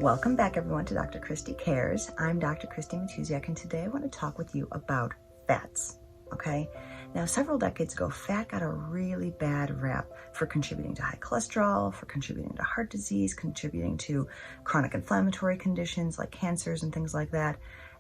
Welcome back everyone to Dr. Christy Cares. I'm Dr. Christy Matuziak, and today I want to talk with you about fats, okay? Now, several decades ago, fat got a really bad rap for contributing to high cholesterol, for contributing to heart disease, contributing to chronic inflammatory conditions like cancers and things like that.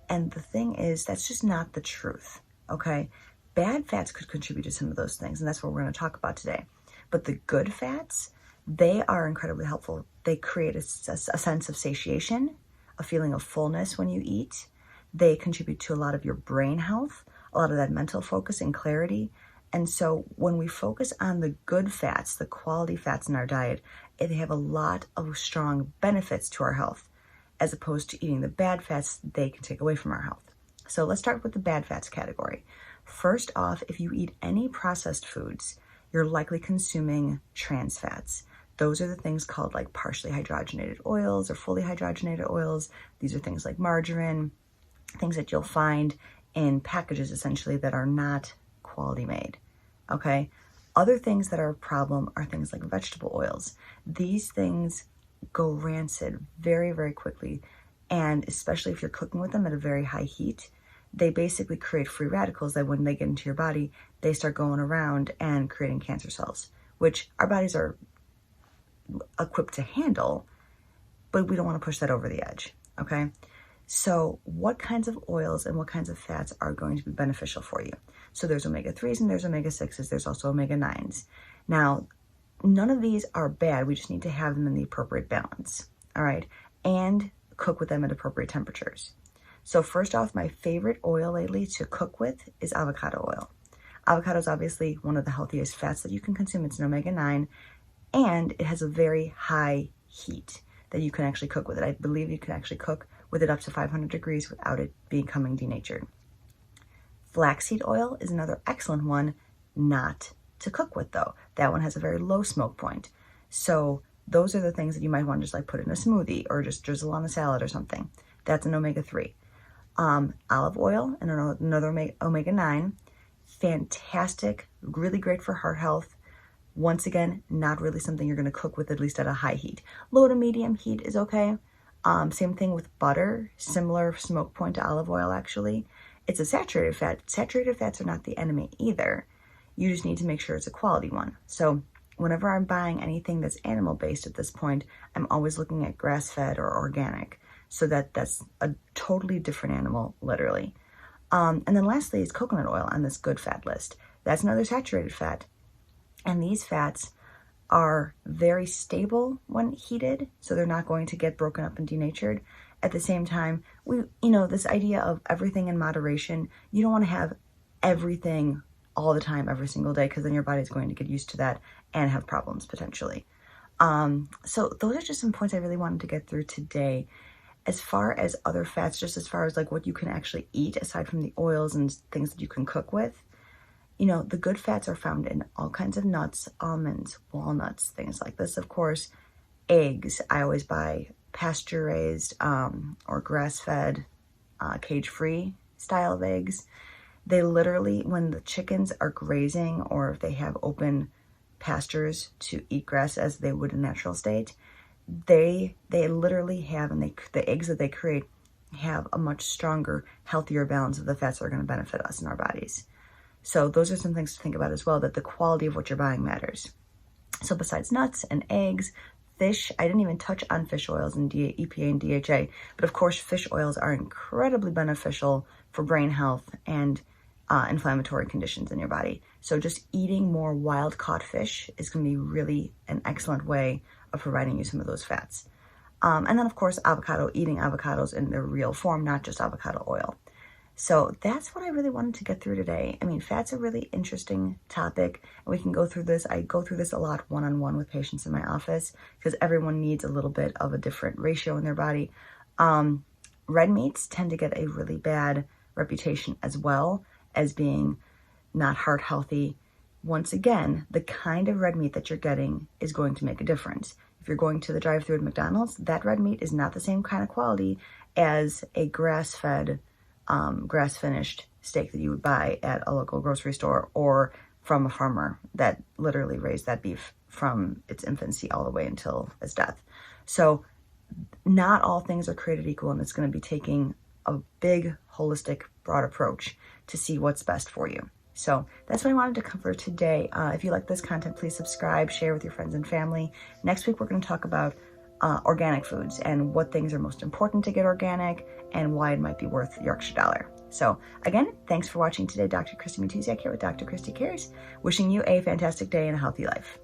And the thing is, that's just not the truth, okay? Bad fats could contribute to some of those things, and that's what we're going to talk about today. But the good fats, they are incredibly helpful. They create a sense of satiation, a feeling of fullness when you eat. They contribute to a lot of your brain health, a lot of that mental focus and clarity. And so when we focus on the good fats, the quality fats in our diet, they have a lot of strong benefits to our health, as opposed to eating the bad fats they can take away from our health. So let's start with the bad fats category. First off, if you eat any processed foods, you're likely consuming trans fats. Those are the things called like partially hydrogenated oils or fully hydrogenated oils. These are things like margarine, things that you'll find in packages essentially that are not quality made, okay? Other things that are a problem are things like vegetable oils. These things go rancid very, very quickly, and especially if you're cooking with them at a very high heat, they basically create free radicals that when they get into your body, they start going around and creating cancer cells, which our bodies are equipped to handle, but we don't want to push that over the edge, okay? So what kinds of oils and what kinds of fats are going to be beneficial for you? So there's omega-3s and there's omega-6s. There's also omega-9s. Now, none of these are bad. We just need to have them in the appropriate balance, all right? And cook with them at appropriate temperatures. So first off, my favorite oil lately to cook with is avocado oil. Avocado is obviously one of the healthiest fats that you can consume. It's an omega-9, and it has a very high heat that you can actually cook with it. I believe you can actually cook with it up to 500 degrees without it becoming denatured. Flaxseed oil is another excellent one not to cook with though. That one has a very low smoke point. So those are the things that you might want to just like put in a smoothie or just drizzle on a salad or something. That's an omega-3. Olive oil and another omega-9, fantastic, really great for heart health. Once again, not really something you're going to cook with, at least at a high heat. Low to medium heat is okay. Same thing with butter, similar smoke point to olive oil actually. It's a saturated fat. Saturated fats are not the enemy either. You just need to make sure it's a quality one. So whenever I'm buying anything that's animal-based at this point, I'm always looking at grass-fed or organic. So that's a totally different animal, literally. And then lastly is coconut oil on this good fat list. That's another saturated fat. And these fats are very stable when heated, so they're not going to get broken up and denatured. At the same time, this idea of everything in moderation, you don't want to have everything all the time, every single day, because then your body's going to get used to that and have problems potentially. So those are just some points I really wanted to get through today. As far as other fats, just as far as like what you can actually eat aside from the oils and things that you can cook with, the good fats are found in all kinds of nuts, almonds, walnuts, things like this, of course. Eggs, I always buy pasture-raised or grass-fed, cage-free style of eggs. They literally, when the chickens are grazing or if they have open pastures to eat grass as they would in natural state, they literally have, and the eggs that they create have a much stronger, healthier balance of the fats that are going to benefit us in our bodies. So those are some things to think about as well, that the quality of what you're buying matters. So besides nuts and eggs, fish, I didn't even touch on fish oils and EPA and DHA, but of course fish oils are incredibly beneficial for brain health and inflammatory conditions in your body. So just eating more wild caught fish is going to be really an excellent way of providing you some of those fats. And then of course eating avocados in their real form, not just avocado oil. So that's what I really wanted to get through today. I mean, fat's a really interesting topic, and we can go through this. I go through this a lot one-on-one with patients in my office because everyone needs a little bit of a different ratio in their body. Red meats tend to get a really bad reputation as well as being not heart healthy. Once again, the kind of red meat that you're getting is going to make a difference. If you're going to the drive-thru at McDonald's, that red meat is not the same kind of quality as a grass-fed, grass-finished steak that you would buy at a local grocery store or from a farmer that literally raised that beef from its infancy all the way until its death. So not all things are created equal, and it's going to be taking a big, holistic, broad approach to see what's best for you. So that's what I wanted to cover today. If you like this content, please subscribe, share with your friends and family. Next week, we're going to talk about organic foods and what things are most important to get organic and why it might be worth your extra dollar. So again, thanks for watching today. Dr. Christy Matusiak here with Dr. Christy Cares, wishing you a fantastic day and a healthy life.